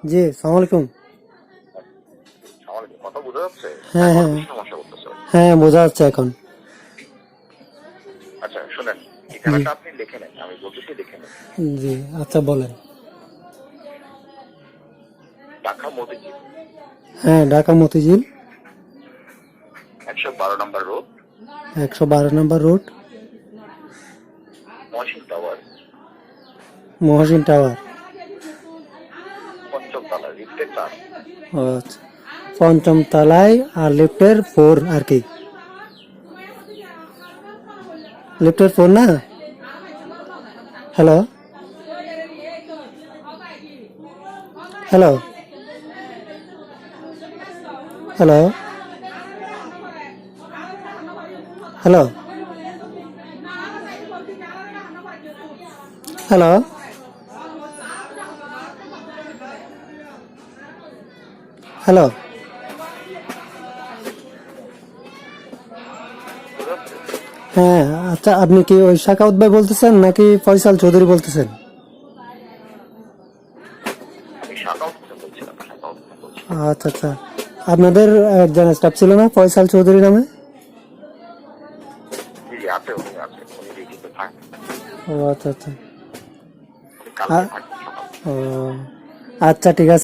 জি, সালাম আলাইকুম। কথা বোঝা যাচ্ছে? হ্যাঁ এখন হ্যাঁ কি সমস্যা করতেছে? হ্যাঁ, বোঝা যাচ্ছে এখন। আচ্ছা শুনেন, জি ঠিকানাটা আপনি লিখে নেন, আমি বলতেছি লিখে নেন। জি, আচ্ছা বলেন। ঢাকা মতিঝিল হ্যাঁ, ঢাকা মতিঝিল 112 নম্বর রোড, 112 নম্বর road, Mohsin tower, Mohsin tower. পঞ্চম তলা, লিফটের 4। ও আচ্ছা, পঞ্চম তলায় আর লিফটের 4 আর কি, লিফটের 4 না? Hello hello hello hello hello hello. বোঝা যাচ্ছে? হ্যাঁ, আচ্ছা, আপনি কি ওই শাকাউত ভাই বলতেছেন নাকি ফয়সাল চৌধুরী বলতেছেন? আমি সাকাউত থেকে বলছিলাম, সাকাউত থেকে বলছি। আচ্ছা আচ্ছা, আপনাদের একজন স্টাফ ছিল না ফয়সাল চৌধুরী নামে? জি জি, আছে, উনি আছে, উনি ডিউটিতে থাকেন, ও আচ্ছা আচ্ছা। উনি কালকে আ- থাকবেন সকাল। ও আচ্ছা, ঠিক আছে।